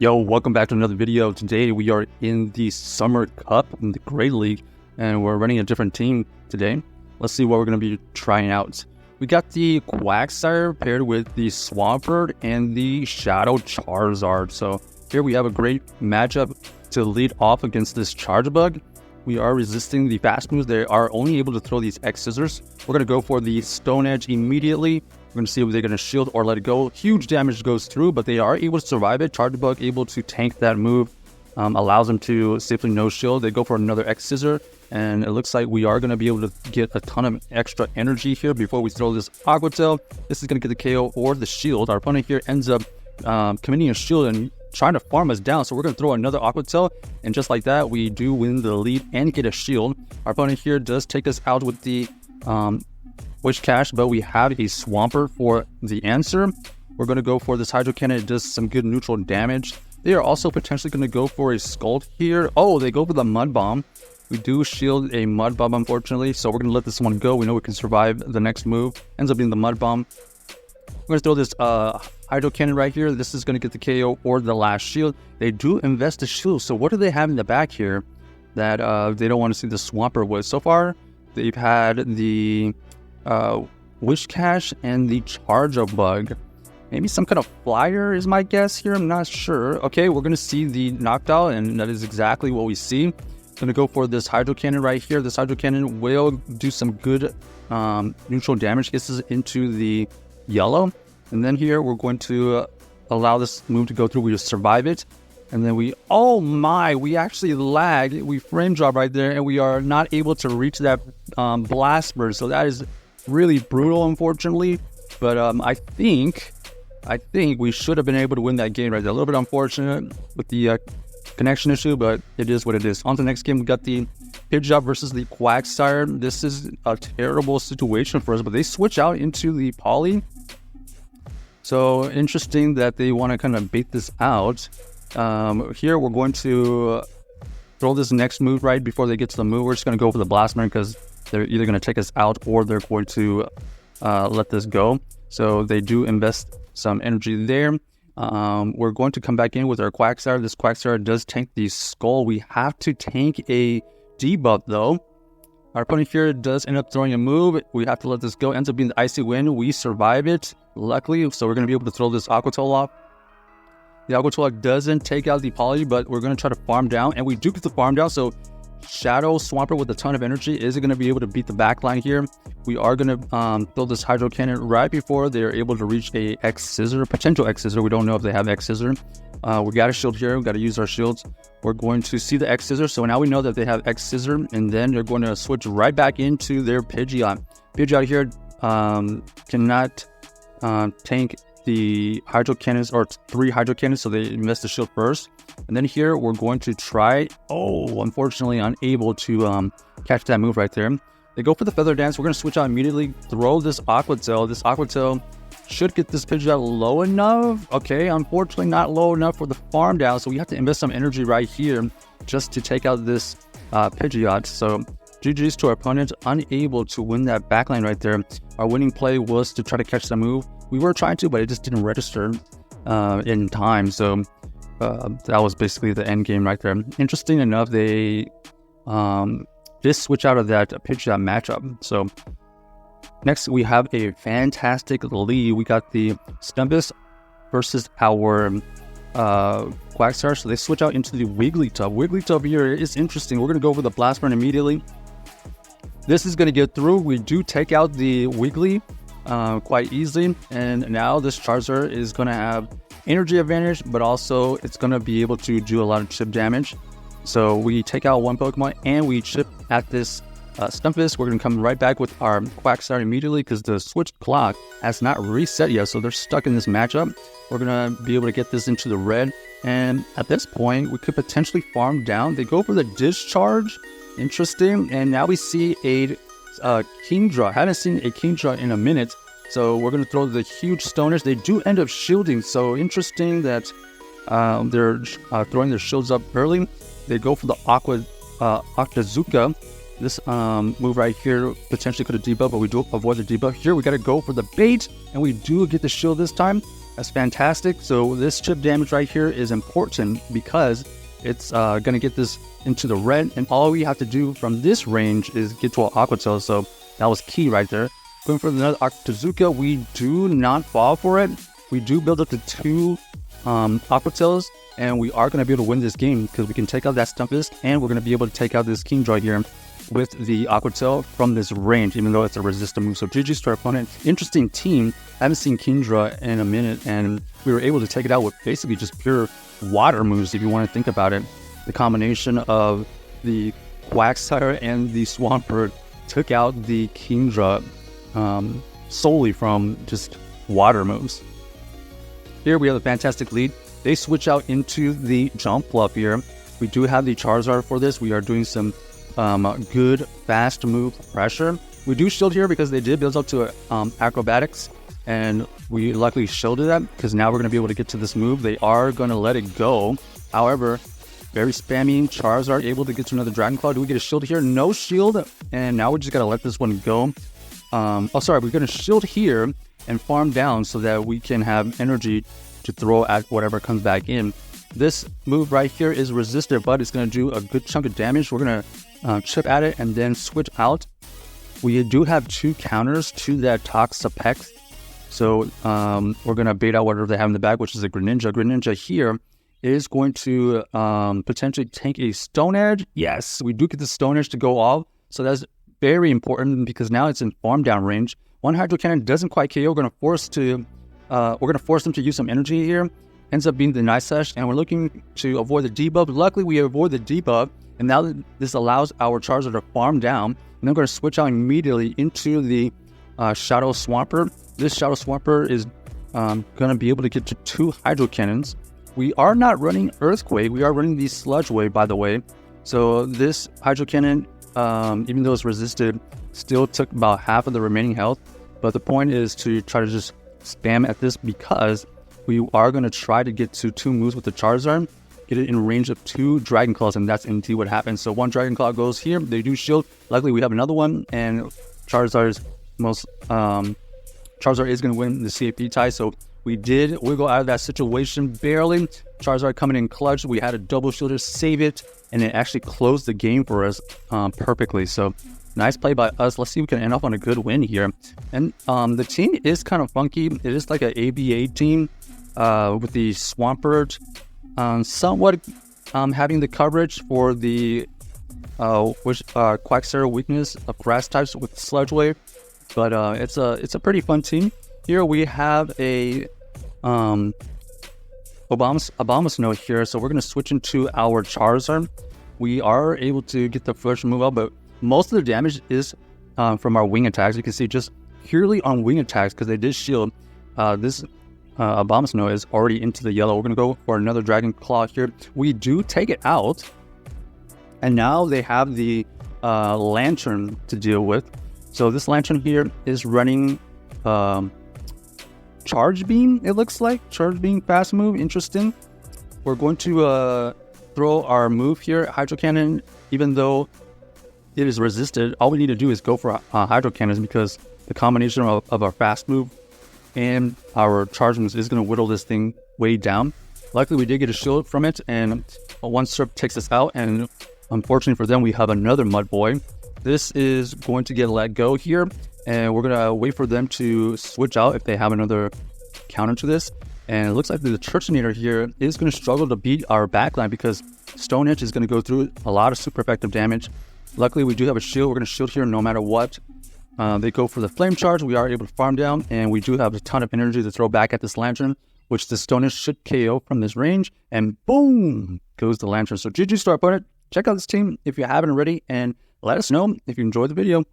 Yo, welcome back to another video. Today we are in the Summer Cup in the Great League, and we're running a different team today. Let's see what we're going to be trying out. We got the Quagsire paired with the Swampert and the Shadow Charizard. So here we have a great matchup to lead off against this Charge Bug. We are resisting the fast moves. They are only able to throw these X Scissors. We're going to go for the Stone Edge immediately. We're going to see if they're going to shield or let it go. Huge damage goes through, but they are able to survive it. Charge Bug able to tank that move. Allows them to safely no shield. They go for another X Scissor, and it looks like we are going to be able to get a ton of extra energy here before we throw this Aqua Tail. This is going to get the KO or the shield. Our opponent here ends up committing a shield and trying to farm us down, so we're going to throw another Aqua Tail, and just like that, we do win the lead and get a shield. Our opponent here does take us out with the Wish Cash, but we have a Swampert for the answer. We're going to go for this Hydro Cannon. It does some good neutral damage. They are also potentially going to go for a Scald here. Oh, they go for the Mud Bomb. We do shield a Mud Bomb, unfortunately, so we're going to let this one go. We know we can survive the next move. Ends up being the Mud Bomb. We're going to throw this Hydro Cannon right here. This is going to get the KO or the last shield. They do invest the shield, so what do they have in the back here that they don't want to see the Swampert with? So far, they've had the Wish Cash and the Charge Bug. Maybe some kind of flyer is my guess here. I'm not sure. Okay, we're going to see the knockdown, and that is exactly what we see. Going to go for this Hydro Cannon right here. This Hydro Cannon will do some good neutral damage. Gets us into the yellow. And then here we're going to allow this move to go through. We just survive it. And then we, oh my, we actually lag. We frame drop right there, and we are not able to reach that blast burst. So that is really brutal, unfortunately. But I think we should have been able to win that game right there. A little bit unfortunate with the connection issue, but it is what it is. On to the next game, we got the Pidgeot versus the Quagsire. This is a terrible situation for us, but they switch out into the Poly. So interesting that they want to kind of bait this out. Here we're going to throw this next move right before they get to the move. We're just going to go for the Blast Burn because they're either going to take us out or they're going to let this go. So they do invest some energy there. We're going to come back in with our Quagsire. This Quagsire does tank the Skull. We have to tank a debuff though. Our opponent here does end up throwing a move. We have to let this go. Ends up being the Icy Wind. We survive it, luckily. So we're going to be able to throw this Aqua Tail off. The Aqua Tail doesn't take out the Poly, but we're going to try to farm down. And we do get the farm down. So Shadow Swampert with a ton of energy is going to be able to beat the backline here. We are going to throw this Hydro Cannon right before they are able to reach a X Scissor, potential X Scissor. We don't know if they have X Scissor. We got a shield here. We got to use our shields. We're going to see the X Scissor. So now we know that they have X Scissor, and then they're going to switch right back into their Pidgeot. Pidgeot here cannot tank the Hydro Cannons, or 3 Hydro Cannons, so they invest the shield first. And then here we're going to try, unfortunately unable to catch that move right there. They go for the Feather Dance. We're going to switch out immediately, throw this Aqua Tail. This Aqua Tail should get this Pidgeot low enough. Okay, unfortunately not low enough for the farm down, so we have to invest some energy right here just to take out this Pidgeot. So GG's to our opponent, unable to win that backline right there. Our winning play was to try to catch the move. We were trying to, but it just didn't register in time. So that was basically the end game right there. Interesting enough, they did switch out of that Pidgeot matchup. So next we have a fantastic lead. We got the Stumpus versus our Quagsire. So they switch out into the Wigglytuff. Wigglytuff here is interesting. We're going to go for the Blast Burn immediately. This is going to get through. We do take out the Wiggly quite easily, and now this Charizard is going to have energy advantage, but also it's going to be able to do a lot of chip damage. So we take out one Pokemon and we chip at this Stumpus. We're going to come right back with our Quagsire immediately because the switch clock has not reset yet, so they're stuck in this matchup. We're going to be able to get this into the red, and at this point we could potentially farm down. They go for the Discharge. Interesting. And now we see a Kingdra. Haven't seen a Kingdra in a minute, so we're going to throw the huge Stoners. They do end up shielding, so interesting that they're throwing their shields up early. They go for the Octazooka. This move right here potentially could have debuffed, but we do avoid the debuff. Here we got to go for the bait, and we do get the shield this time. That's fantastic. So this chip damage right here is important because it's going to get this into the red. And all we have to do from this range is get to an Aqua Tail. So that was key right there. Going for another Octazooka, we do not fall for it. We do build up to 2 Aqua Tails, and we are going to be able to win this game because we can take out that Stunfisk, and we're going to be able to take out this Kingdra here with the Aqua Tail from this range, even though it's a resistant move. So GG's to our opponent. Interesting team. I haven't seen Kingdra in a minute, and we were able to take it out with basically just pure water moves, if you want to think about it. The combination of the Quagsire and the Swampert took out the Kingdra solely from just water moves. Here we have a fantastic lead. They switch out into the Jump Fluff here. We do have the Charizard for this. We are doing some good fast move pressure. We do shield here because they did build up to acrobatics, and we luckily shielded that because now we're going to be able to get to this move. They are going to let it go. However, very spammy Charizard able to get to another Dragon Claw. Do we get a shield here? No shield, and now we just got to let this one go. We're going to shield here and farm down so that we can have energy to throw at whatever comes back in. This move right here is resistant, but it's going to do a good chunk of damage. We're going to chip at it and then switch out. We do have 2 counters to that Toxapex, so we're going to bait out whatever they have in the back, which is a Greninja. Greninja here is going to potentially tank a Stone Edge. Yes, we do get the Stone Edge to go off, so that's very important because now it's in farm down range. One Hydro Cannon doesn't quite KO. We're going to force them to use some energy here. Ends up being the Night Slash, and we're looking to avoid the debuff. Luckily, we avoid the debuff, and now this allows our Charizard to farm down. And then we're going to switch out immediately into the Shadow Swampert. This Shadow Swampert is going to be able to get to 2 Hydro Cannons. We are not running Earthquake. We are running the Sludge Wave, by the way. So this Hydro Cannon, even though it's resisted, still took about half of the remaining health. But the point is to try to just spam at this because we are going to try to get to 2 moves with the Charizard, get it in range of 2 Dragon Claws, and that's indeed what happens. So 1 Dragon Claw goes here. They do shield. Luckily, we have another one, and Charizard is going to win the CAP tie. So we did wiggle out of that situation barely. Charizard coming in clutch. We had a double shielder, save it, and it actually closed the game for us perfectly. So nice play by us. Let's see if we can end up on a good win here. And the team is kind of funky. It is like an ABA team with the Swampert somewhat having the coverage for the Quagsire weakness of grass types with Sludge Wave. But it's a pretty fun team. Here we have a Abomasnow here, so we're going to switch into our Charizard. We are able to get the first move out, but most of the damage is from our wing attacks. You can see just purely on wing attacks because they did shield. This Abomasnow is already into the yellow. We're going to go for another Dragon Claw here. We do take it out, and now they have the Lantern to deal with. So this Lantern here is running Charge Beam, it looks like. Charge Beam, fast move, interesting. We're going to throw our move here, Hydro Cannon. Even though it is resisted, all we need to do is go for Hydro Cannons because the combination of our fast move and our charge moves is going to whittle this thing way down. Luckily, we did get a shield from it, and one Serp takes us out, and unfortunately for them, we have another Mud Boy. This is going to get let go here, and we're going to wait for them to switch out if they have another counter to this. And it looks like the Turtonator here is going to struggle to beat our backline because Stone Edge is going to go through a lot of super effective damage. Luckily, we do have a shield. We're going to shield here no matter what. They go for the Flame Charge. We are able to farm down, and we do have a ton of energy to throw back at this Lantern, which the Stone Edge should KO from this range. And boom, goes the Lantern. So GG's to our opponent. Check out this team if you haven't already, and let us know if you enjoyed the video.